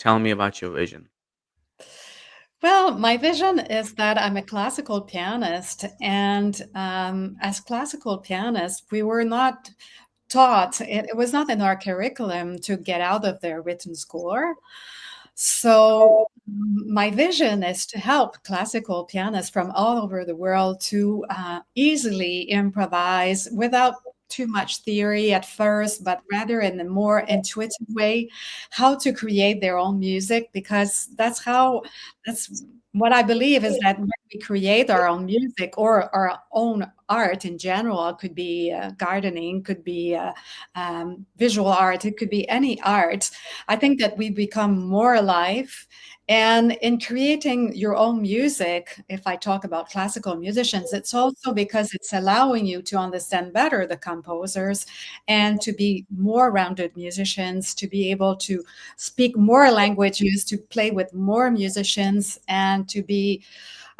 Tell me about your vision. Well, my vision is that I'm a classical pianist, and as classical pianists, we were not taught, it was not in our curriculum to get out of their written score. So, my vision is to help classical pianists from all over the world to easily improvise without too much theory at first, but rather in a more intuitive way, how to create their own music, because that's what I believe is that when we create our own music or our own art in general, it could be gardening, could be visual art, it could be any art. I think that we become more alive. And in creating your own music, if I talk about classical musicians, it's also because it's allowing you to understand better the composers and to be more rounded musicians, to be able to speak more languages, to play with more musicians, and to be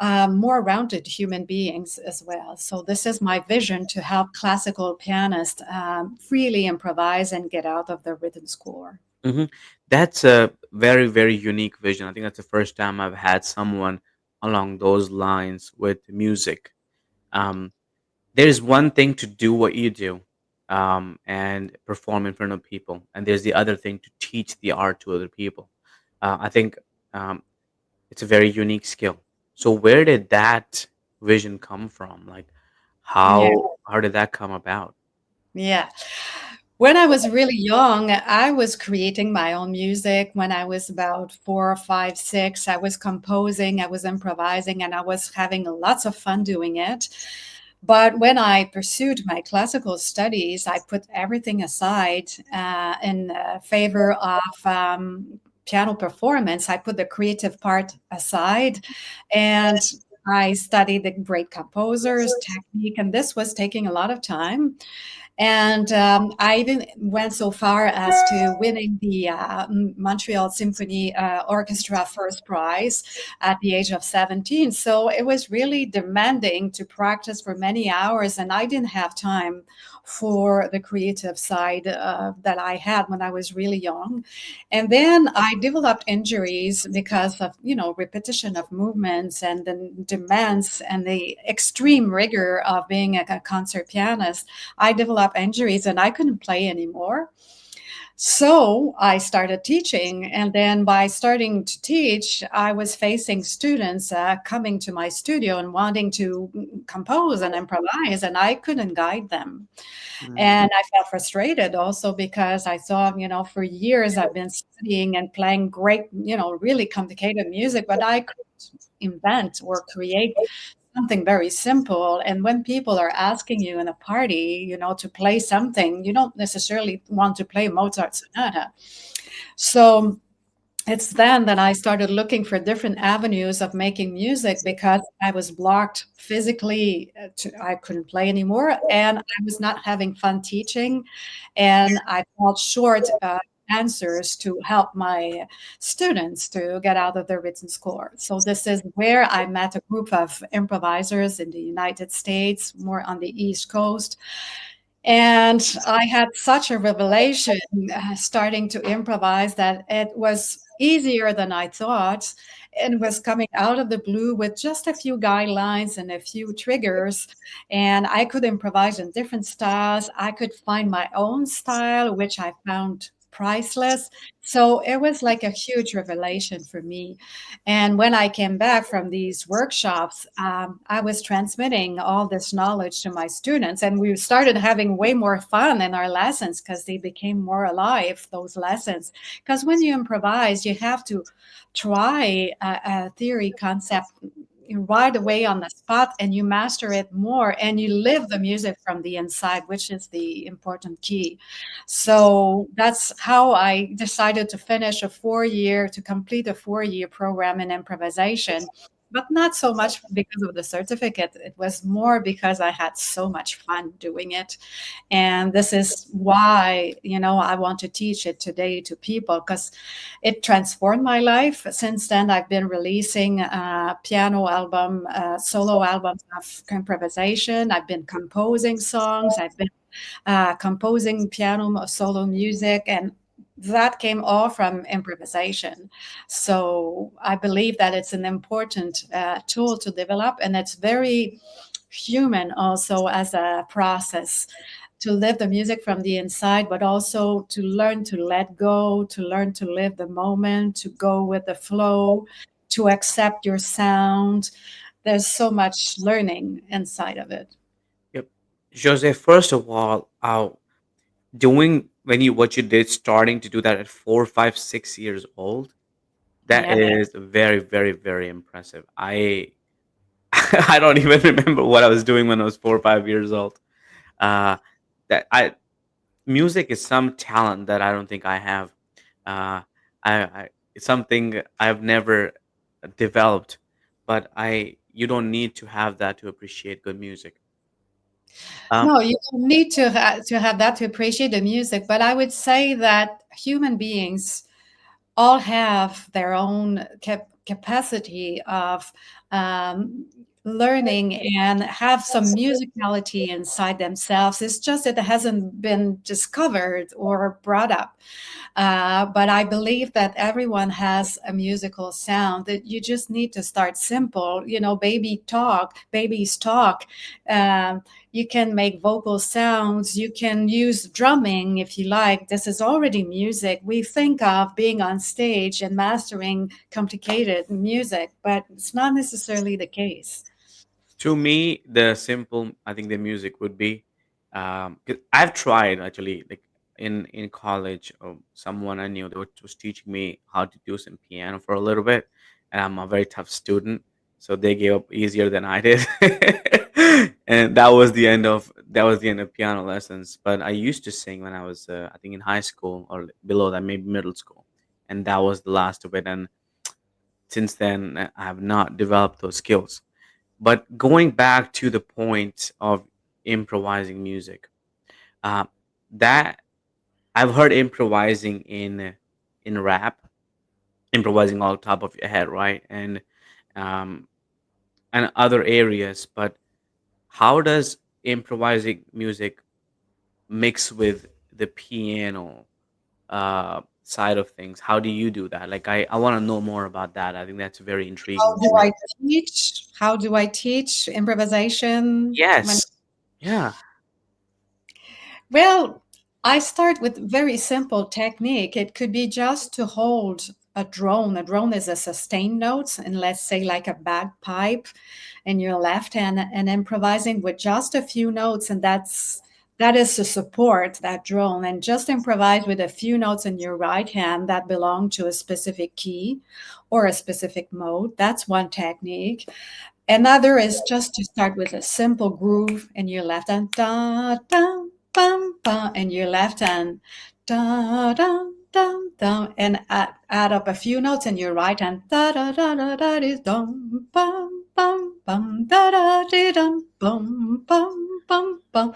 more rounded human beings as well. So, this is my vision to help classical pianists freely improvise and get out of the written score. Hmm. That's a very, very unique vision. I think that's the first time I've had someone along those lines with music. Um, there's one thing to do what you do and perform in front of people, and there's the other thing to teach the art to other people. I think um, it's a very unique skill. So where did that vision come from? Like Yeah. how did that come about? Yeah. When I was really young, I was creating my own music. When I was about 4, 5, 6, I was composing, I was improvising, and I was having lots of fun doing it. But when I pursued my classical studies, I put everything aside in favor of piano performance. I put the creative part aside, and I studied the great composers, technique, and this was taking a lot of time. And I even went so far as to winning the Montreal Symphony Orchestra first prize at the age of 17. So it was really demanding to practice for many hours, and I didn't have time for the creative side that I had when I was really young. And then I developed injuries because of, repetition of movements and the demands and the extreme rigor of being a concert pianist. I developed injuries and I couldn't play anymore. So I started teaching. And then by starting to teach, I was facing students coming to my studio and wanting to compose and improvise, and I couldn't guide them. Mm. And I felt frustrated also because I saw, for years I've been studying and playing great, really complicated music, but I couldn't invent or create something very simple. And when people are asking you in a party, to play something, you don't necessarily want to play Mozart sonata. So it's then that I started looking for different avenues of making music because I was blocked physically. I couldn't play anymore, and I was not having fun teaching, and I felt short answers to help my students to get out of their written score. So this is where I met a group of improvisers in the United States, more on the East Coast, and I had such a revelation starting to improvise that it was easier than I thought. It was coming out of the blue with just a few guidelines and a few triggers. And I could improvise in different styles. I could find my own style, which I found priceless. So it was like a huge revelation for me. And when I came back from these workshops, I was transmitting all this knowledge to my students, and we started having way more fun in our lessons because they became more alive, those lessons. Because when you improvise, you have to try a theory concept right away on the spot and you master it more and you live the music from the inside, which is the important key. So that's how I decided to finish to complete a 4-year program in improvisation, but not so much because of the certificate. It was more because I had so much fun doing it. And this is why, I want to teach it today to people because it transformed my life. Since then, I've been releasing piano album, solo albums of improvisation. I've been composing songs. I've been composing piano solo music, and that came all from improvisation. So I believe that it's an important tool to develop, and it's very human also as a process to live the music from the inside, but also to learn to let go, to learn to live the moment, to go with the flow, to accept your sound. There's so much learning inside of it. Yep. Jose, first of all, doing when you what you did, starting to do that at 4, 5, 6 years old, that Yeah. is very, very, very impressive. I I don't even remember what I was doing when I was 4 or 5 years old. Uh, that I Music is some talent that I don't think I have. I It's something I've never developed, but I you don't need to have that to appreciate good music. Um, No, you don't need to have that to appreciate the music, but I would say that human beings all have their own capacity of um, learning and have some musicality inside themselves. It's just that it hasn't been discovered or brought up. But I believe that everyone has a musical sound, that you just need to start simple. You know, babies talk. Um, you can make vocal sounds. You can use drumming if you like. This is already music. We think of being on stage and mastering complicated music, but it's not necessarily the case. To me, the simple, I think the music would be, 'cause I've tried actually, like in college, someone I knew that was teaching me how to do some piano for a little bit, and I'm a very tough student, so they gave up easier than I did, and that was the end of piano lessons. But I used to sing when I was, I think, in high school or below that, maybe middle school, and that was the last of it. And since then, I have not developed those skills. But going back to the point of improvising music, uh, that I've heard improvising in rap, improvising on top of your head, right, um, and other areas. But how does improvising music mix with the piano side of things? How do you do that? Like, I want to know more about that. I think that's very How intriguing to do me. I teach? How do I teach improvisation? When Yes. Yeah. Well, I start with very simple technique. It could be just to hold a drone. A drone is a sustained note, and let's say like a bagpipe in your left hand, and improvising with just a few notes, and that is to support that drone. And just improvise with a few notes in your right hand that belong to a specific key or a specific mode. That's one technique. Another is just to start with a simple groove in your left hand, da da bum bum, in your left hand, da da dum dum, and add up a few notes in your right hand, da da da da da is dum bum bum bum da da dee dum bum bum bum bum.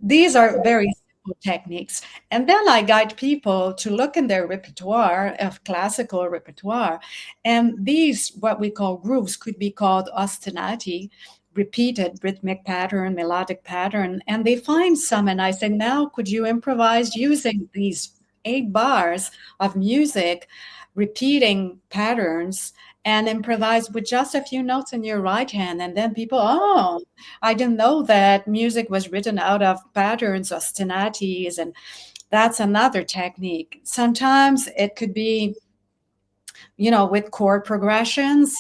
These are very simple techniques. And then I guide people to look in their repertoire of classical repertoire. And these, what we call grooves, could be called ostinati, repeated rhythmic pattern, melodic pattern. And they find some, and I say, now could you improvise using these 8 bars of music, repeating patterns, and improvise with just a few notes in your right hand? And then people, oh, I didn't know that music was written out of patterns, ostinatis, and that's another technique. Sometimes it could be, with chord progressions,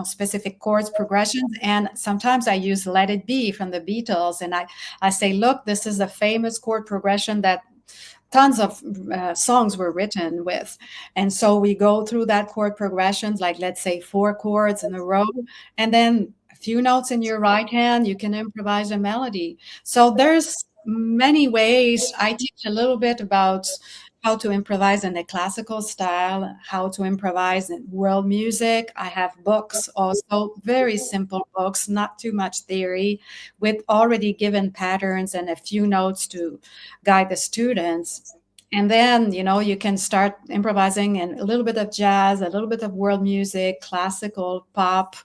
specific chords progressions. And sometimes I use Let It Be from the Beatles. And I say, look, this is a famous chord progression that tons of songs were written with. And so we go through that chord progressions, like let's say 4 chords in a row, and then a few notes in your right hand, you can improvise a melody. So there's many ways. I teach a little bit about how to improvise in the classical style, how to improvise in world music. I have books also, very simple books, not too much theory, with already given patterns and a few notes to guide the students. And then, you can start improvising in a little bit of jazz, a little bit of world music, classical, pop.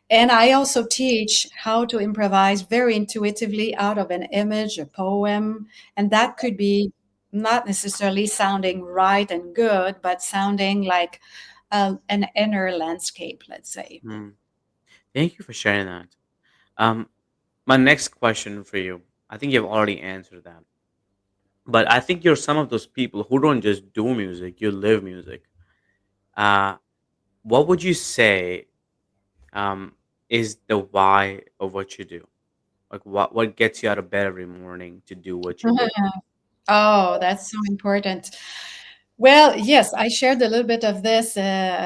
And I also teach how to improvise very intuitively out of an image, a poem. And that could be not necessarily sounding right and good, but sounding like an inner landscape, let's say. Mm. Thank you for sharing that. Um, my next question for you, I think you've already answered that, but I think you're some of those people who don't just do music; you live music. Uh, what would you say um, is the why of what you do? Like, what gets you out of bed every morning to do what you do? Oh, that's so important. Well, yes, I shared a little bit of this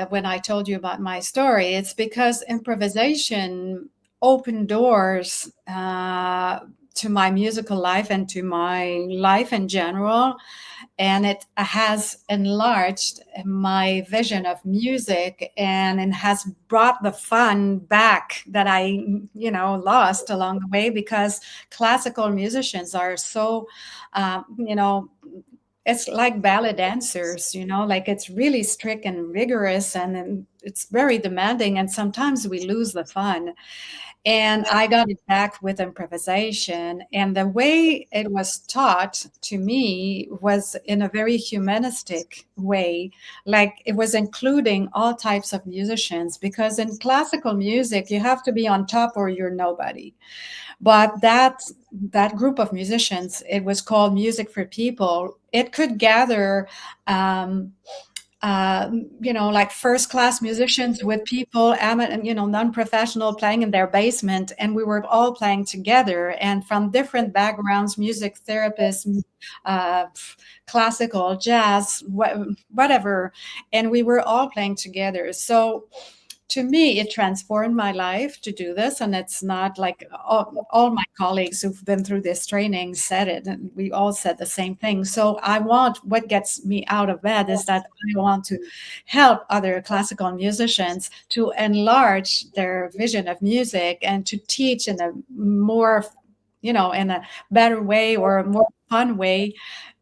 when I told you about my story. It's because improvisation opened doors to my musical life and to my life in general. And it has enlarged my vision of music, and it has brought the fun back that I, lost along the way, because classical musicians are so, you know, it's like ballet dancers, like it's really strict and rigorous, and then it's very demanding, and sometimes we lose the fun. And I got it back with improvisation. And the way it was taught to me was in a very humanistic way. Like it was including all types of musicians, because in classical music, you have to be on top or you're nobody. But that group of musicians, it was called Music for People. It could gather um, like first class musicians with people, non-professional, playing in their basement, and we were all playing together, and from different backgrounds, music therapists, uh, classical, jazz, whatever, and we were all playing together. So to me, it transformed my life to do this. And it's not like all my colleagues who've been through this training said it, and we all said the same thing. So I want, what gets me out of bed is that I want to help other classical musicians to enlarge their vision of music and to teach in a more, in a better way or a more fun way.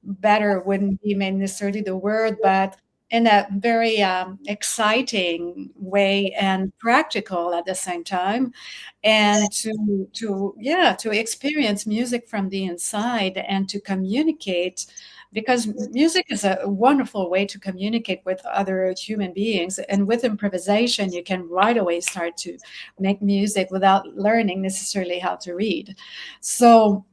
Better wouldn't be necessarily the word, but in a very exciting way and practical at the same time, and to experience music from the inside and to communicate, because music is a wonderful way to communicate with other human beings. And with improvisation, you can right away start to make music without learning necessarily how to read. So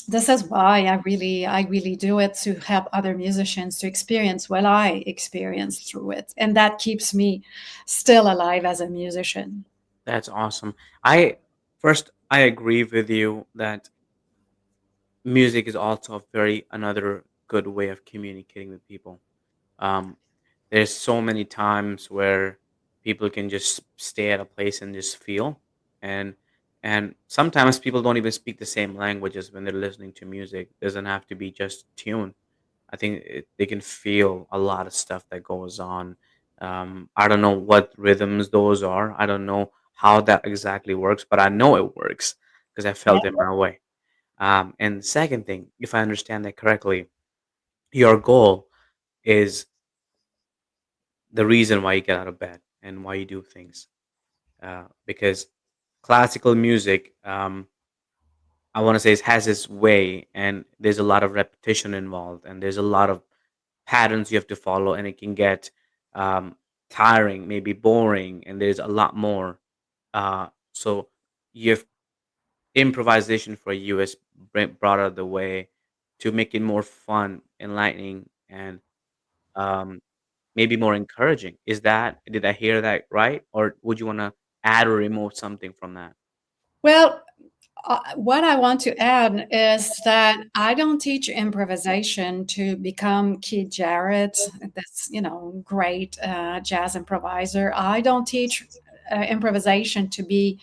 this is why I really do it, to help other musicians to experience what I experienced through it, and that keeps me still alive as a musician. That's awesome. I first I agree with you that music is also a very another good way of communicating with people. Um, there's so many times where people can just stay at a place and just feel, and and sometimes people don't even speak the same languages when they're listening to music. It doesn't have to be just tune. I think they can feel a lot of stuff that goes on. I don't know what rhythms those are. I don't know how that exactly works, but I know it works because I Yeah. felt it my way. And the second thing, if I understand that correctly, your goal is the reason why you get out of bed and why you do things. Because classical music, I want to say, has its way, and there's a lot of repetition involved, and there's a lot of patterns you have to follow, and it can get um, tiring, maybe boring, and there's a lot more. So you have improvisation for you is brought out of the way to make it more fun, enlightening, and um, maybe more encouraging. Is that did I hear that right, or would you want to add or remove something from that? Well, what I want to add is that I don't teach improvisation to become Keith Jarrett, this great jazz improviser. I don't teach improvisation to be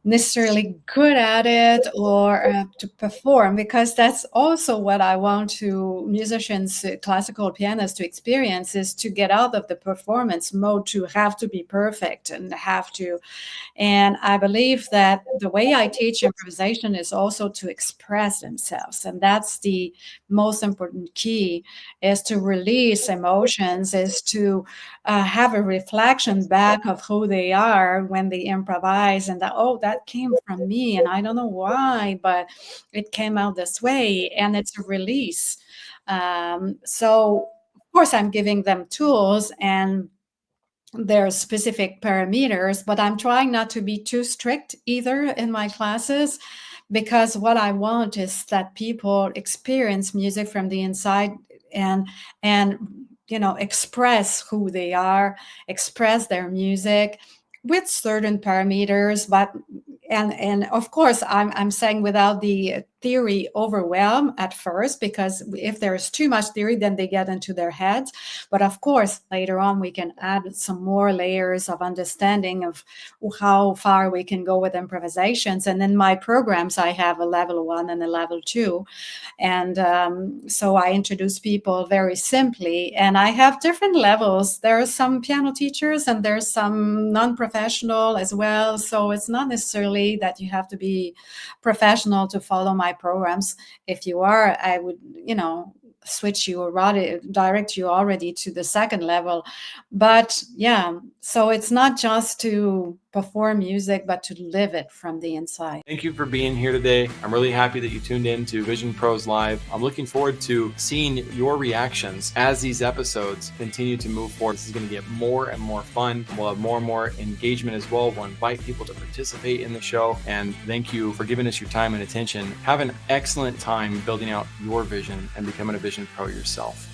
necessarily good at it or to perform, because that's also what I want to musicians, classical pianists, to experience, is to get out of the performance mode, to have to be perfect and have to. And I believe that the way I teach improvisation is also to express themselves. And that's the most important key, is to release emotions, is to have a reflection back of who they are when they improvise, and that, oh, that came from me. And I don't know why, but it came out this way. And it's a release. So of course I'm giving them tools and there are specific parameters, but I'm trying not to be too strict either in my classes, because what I want is that people experience music from the inside and and express who they are, express their music with certain parameters, but and of course I'm saying without the theory overwhelm at first, because if there's too much theory then they get into their heads. But of course later on we can add some more layers of understanding of how far we can go with improvisations. And in my programs I have a level 1 and a level 2, and so I introduce people very simply. And I have different levels. There are some piano teachers and there's some non-professional as well. So it's not necessarily that you have to be professional to follow my programs. If you are, I would, switch you or direct you already to the second level. But yeah, so it's not just to perform music, but to live it from the inside. Thank you for being here today. I'm really happy that you tuned in to Vision Pros Live. I'm looking forward to seeing your reactions as these episodes continue to move forward. This is going to get more and more fun. We'll have more and more engagement as well. We'll invite people to participate in the show. And thank you for giving us your time and attention. Have an excellent time building out your vision and becoming a vision pro yourself.